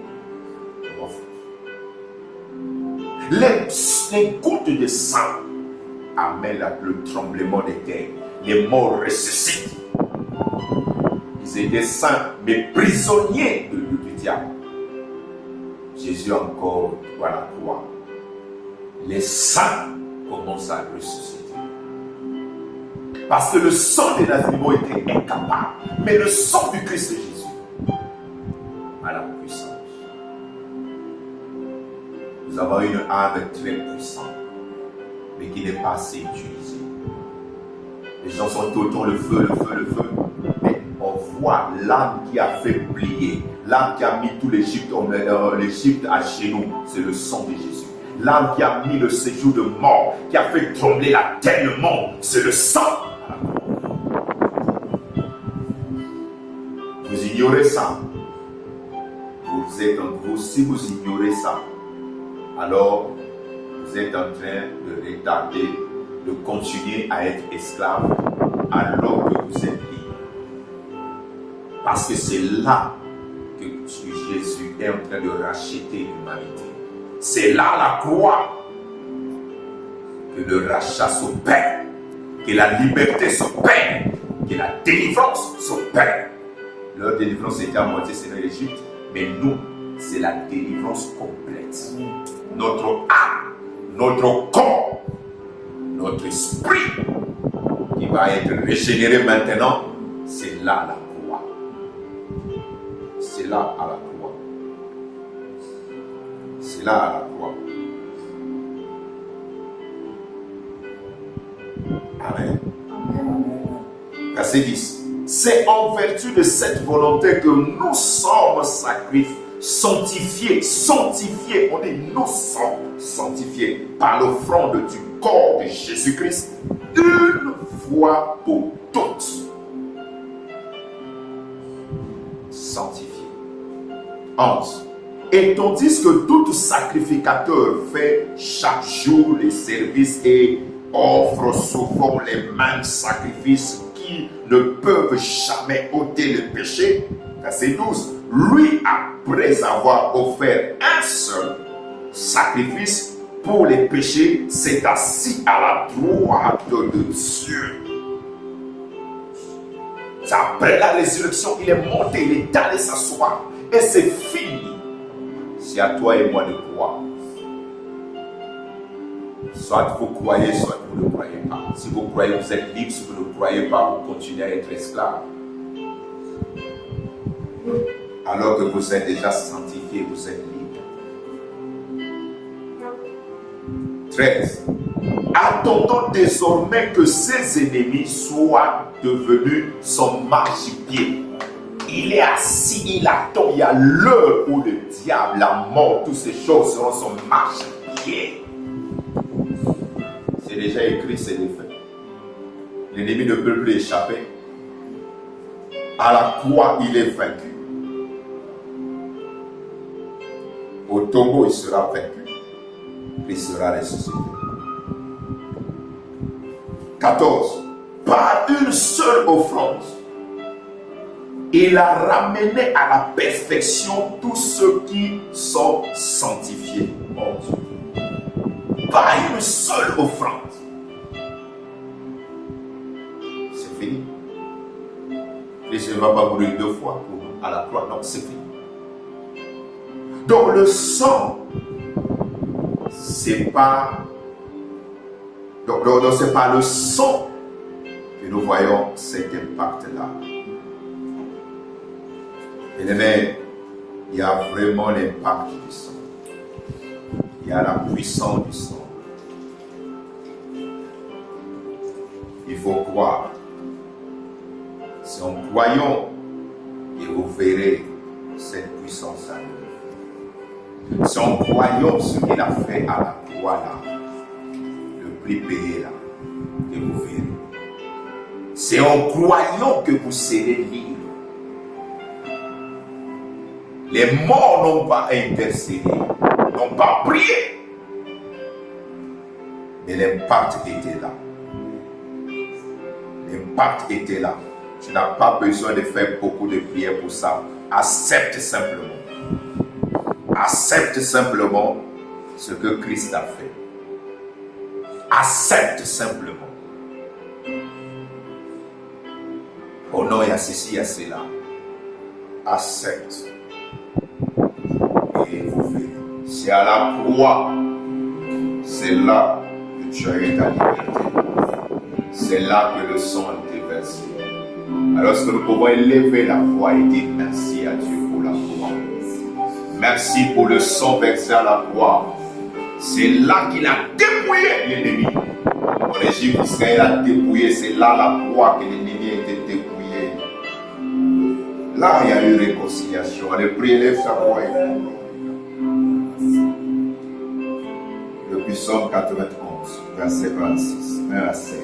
Les gouttes de sang amènent le tremblement des terres. Les morts ressuscitent. Ils étaient saints, mais prisonniers du diable. Jésus encore à la croix. Les saints commencent à ressusciter. Parce que le sang des animaux était incapable. Mais le sang du Christ Jésus a la puissance. Nous avons une âme très puissante, mais qui n'est pas assez utilisée. Les gens sont tout le temps le feu. Mais on voit l'âme qui a fait plier, l'âme qui a mis tout l'Égypte à genoux, c'est le sang de Jésus. L'âme qui a mis le séjour de mort, qui a fait trembler la terre, le monde, c'est le sang. Vous ignorez ça. Si vous ignorez ça, alors vous êtes en train de retarder, de continuer à être esclave alors que vous êtes libre. Parce que c'est là que Jésus est en train de racheter l'humanité. C'est là la croix que le rachat s'opère, que la liberté s'opère, que la délivrance s'opère. Leur délivrance était à moitié, c'est dans l'Égypte, mais nous, c'est la délivrance complète. Notre âme, notre corps, notre esprit qui va être régénéré maintenant, c'est là la croix. C'est là à la croix. C'est là à la croix. Amen. Verset 10. C'est en vertu de cette volonté que nous sommes sanctifiés. On est nous sommes sanctifiés par l'offrande du corps de Jésus-Christ une fois pour toutes. Sanctifiés. 11. Et tandis que tout sacrificateur fait chaque jour les services et offre souvent les mêmes sacrifices qui ne peuvent jamais ôter le péché, verset 12, lui, après avoir offert un seul sacrifice pour les péchés, s'est assis à la droite de Dieu. Après la résurrection, il est monté, il est allé s'asseoir et c'est fini. C'est à toi et moi de croire. Soit vous croyez, soit vous ne croyez pas. Si vous croyez, vous êtes libre. Si vous ne croyez pas, vous continuez à être esclave. Alors que vous êtes déjà sanctifiés, vous êtes libres. 13. Attendons désormais que ses ennemis soient devenus son marchepied. Il est assis, il attend, il y a l'heure où le diable, la mort, toutes ces choses seront son marchepied. C'est déjà écrit, c'est fait. L'ennemi ne peut plus échapper. À la croix, il est vaincu. Au tombeau, il sera vaincu. Il sera ressuscité. 14. Par une seule offrande, il a ramené à la perfection tous ceux qui sont sanctifiés. Mon Dieu. Par une seule offrande. C'est fini. Christ ne va pas mourir 2 fois à la croix. Non, c'est fini. Donc le sang, c'est pas... Donc c'est pas le sang que nous voyons cet impact-là. Bien-aimés, il y a vraiment l'impact du sang. Il y a la puissance du sang. Il faut croire. C'est en croyant que vous verrez cette puissance-là. C'est en croyant ce qu'il a fait à la croix là, le prix payé là, que vous verrez. C'est en croyant que vous serez libres. Les morts n'ont pas intercédé, n'ont pas prié. Mais l'impact était là. L'impact était là. Tu n'as pas besoin de faire beaucoup de prières pour ça. Accepte simplement. Accepte simplement ce que Christ a fait. Accepte simplement. Oh non, il y a ceci, il y a cela. Accepte. Et vous verrez. C'est à la croix. C'est là que tu as eu ta liberté. C'est là que le sang a été versé. Alors que nous pouvons élever la voix et dire merci à Dieu pour la croix. Merci pour le sang versé à la croix. C'est là qu'il a dépouillé l'ennemi. En Égypte, Israël a dépouillé. C'est là la croix que l'ennemi a été dépouillé. Là, il y a eu réconciliation. Allez, prie, élève sa voix. Depuis Psaume 91, verset 26, 1 à 16.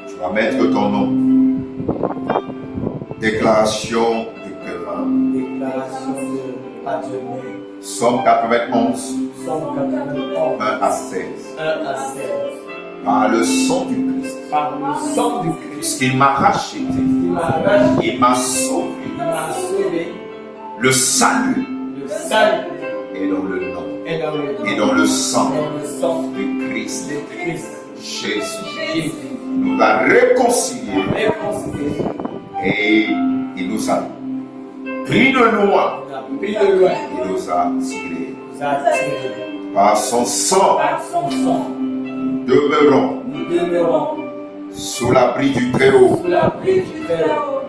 Tu vas mettre ton nom. Déclaration du cœur. Déclaration de Adonai. Psaume 91, Psaume 91. 1 à 16. 1 à 16. Par le sang du Christ. Par le sang du Christ. Puisqu'il m'a racheté. Il m'a racheté. Il m'a sauvé. Il m'a sauvé. Le salut Le salut est dans le nom. est dans le nom. Et dans le sang Dans le sang du Christ. de Christ. Jésus Jésus. nous a réconciliés Réconcilié. et il nous a pris de loin. On a pris de loin. Il nous a tirés. Nous a tiré. Par son sang, Par son sang, demeurons nous demeurons sous l'abri du Très-Haut. sous l'abri du Très-Haut.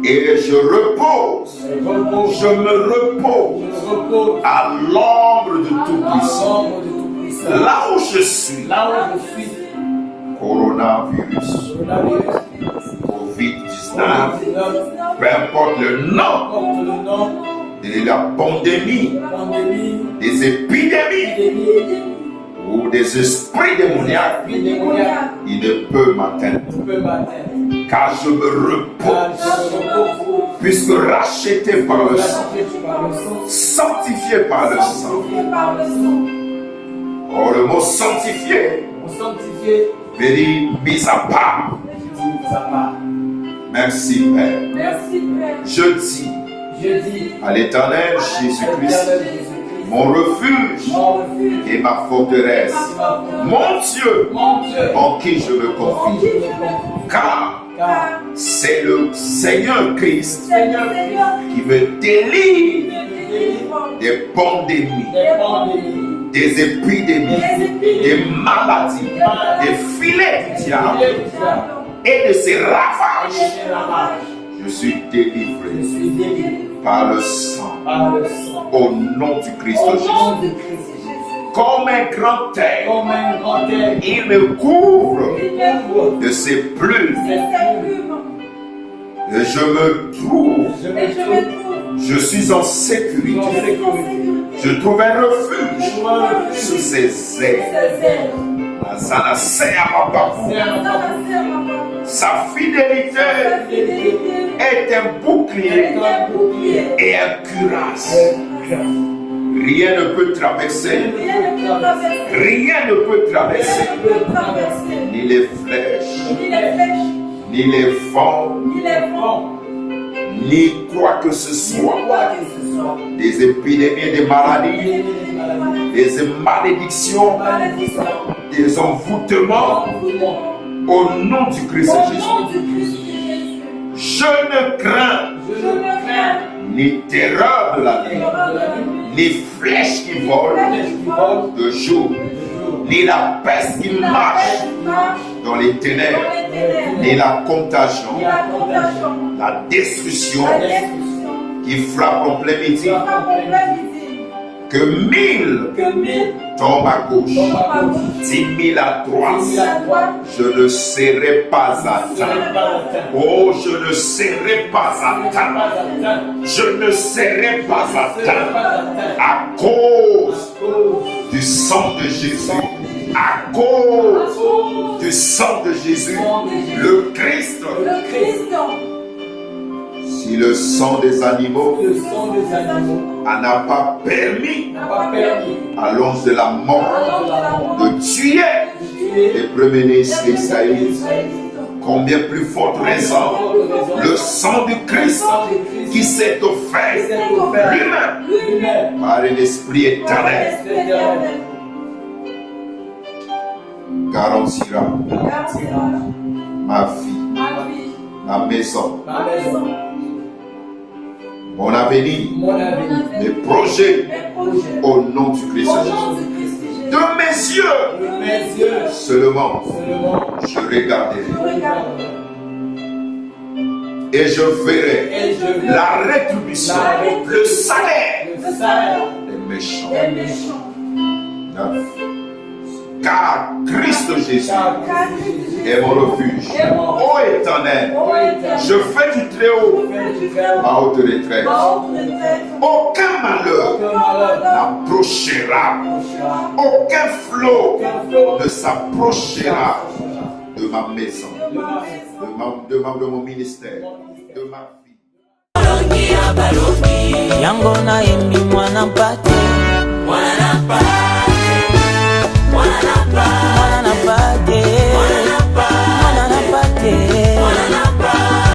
Et je repose, Je repose. je me repose Je repose à l'ombre de à Tout-Puissant. l'ombre de Tout-Puissant. Là où je suis, Là où je suis, coronavirus, coronavirus, Covid-19, Covid-19, peu importe le nom porte le nom, de la pandémie, pandémie, des épidémies épidémie, ou des esprits démoniaques, vie démoniaque, il ne peut m'atteindre, ne peut m'atteindre. car je me Car repose, je me repose, puisque racheté par le sang, racheté par le sang, sanctifié par le sang. sanctifié par le sang, Or, le mot sanctifié sanctifié, veut dire mis à part. dit sa part. Merci, Père. Merci Père. Je dis Je dis à l'Éternel Jésus-Christ, Éternel Jésus-Christ, mon refuge mon refuge, et ma forteresse, mon Dieu mon Dieu, en qui je me en confie, qui je me confie, car car c'est le Seigneur Christ Seigneur qui me délivre me délivre des pandémies, des pandémies, des épidémies, des maladies, des filets du diable des diables, et de ses et ravages. des ravages. Je Je suis délivré Je suis délivré par le sang par le sang. au nom du Christ Au Jésus. nom de Christ Jésus. Comme un grand aigle, Comme un grand aigle, il me couvre Il me couvre de ses plumes de ses plumes. et je me trouve, je Et me je trouve me trouve je suis en en sécurité. en sécurité. sécurité. Je trouve un refuge Je trouve un refuge sous ses ailes. ses ailes. Sana Seabababou. C'est un Ça enfant. va faire ma maman. Sa fidélité Sa fidélité est un est bouclier un bouclier. et un cuirasse. Rien ne peut traverser, Rien ne peut traverser. rien ne peut traverser, Rien ne peut traverser. ni les flèches, Ni les flèches, ni les vents, ni les vents, ni quoi que ce soit. quoi que ce soit. Des épidémies, des maladies, des malédictions, Malédiction. des envoûtements, au nom du Christ Au Jésus. nom du Christ Jésus. Je ne crains Je ne crains ni terreur de la ni nuit, l'horreur de la nuit, ni flèche qui vole de jour, ni la peste qui ni la marche peste qui marche dans les dans ténèbres, les ténèbres, ni la contagion, ni la contagion, la destruction la destruction, qui frappe en plein midi, qui frappe en plein midi, que 1000 que 1000 tombent à gauche, tombent à gauche, 10 000 à droite, à droite, je ne serai pas atteint. atteint. Oh, je ne serai pas atteint. Je ne serai pas atteint à cause du sang de Jésus, à cause du sang de Jésus, le Christ. le Christ, Si le sang des animaux Le sang des animaux n'a pas permis n'a pas permis à l'ange de la à mort l'homme de la mort de tuer de tuer les premiers-nés les d'Israël, combien plus forte raison le sang du Christ qui s'est offert lui-même lui-même par un esprit éternel garantira ma vie, ma vie, ma maison, ma maison, mon avenir, mon avenir, mes projets mes projets, au nom du Christ au nom Jésus. du Christ Jésus, De mes yeux de mes yeux seulement seulement je regarderai je regarde et je verrai et je vais la rétribution, le salaire le salaire des méchants. des méchants. 9. Car Christ Jésus car Car Christ Christ est mon refuge. Ô Éternel, ô Éternel, je fais du Très-Haut fais du Très-Haut ma haute retraite. ma haute retraite, Aucun malheur aucun malheur n'approchera, aucun flot ne s'approchera de ma maison, de ma maison, de mon ministère, de ma vie. yango na yembi mwana mpati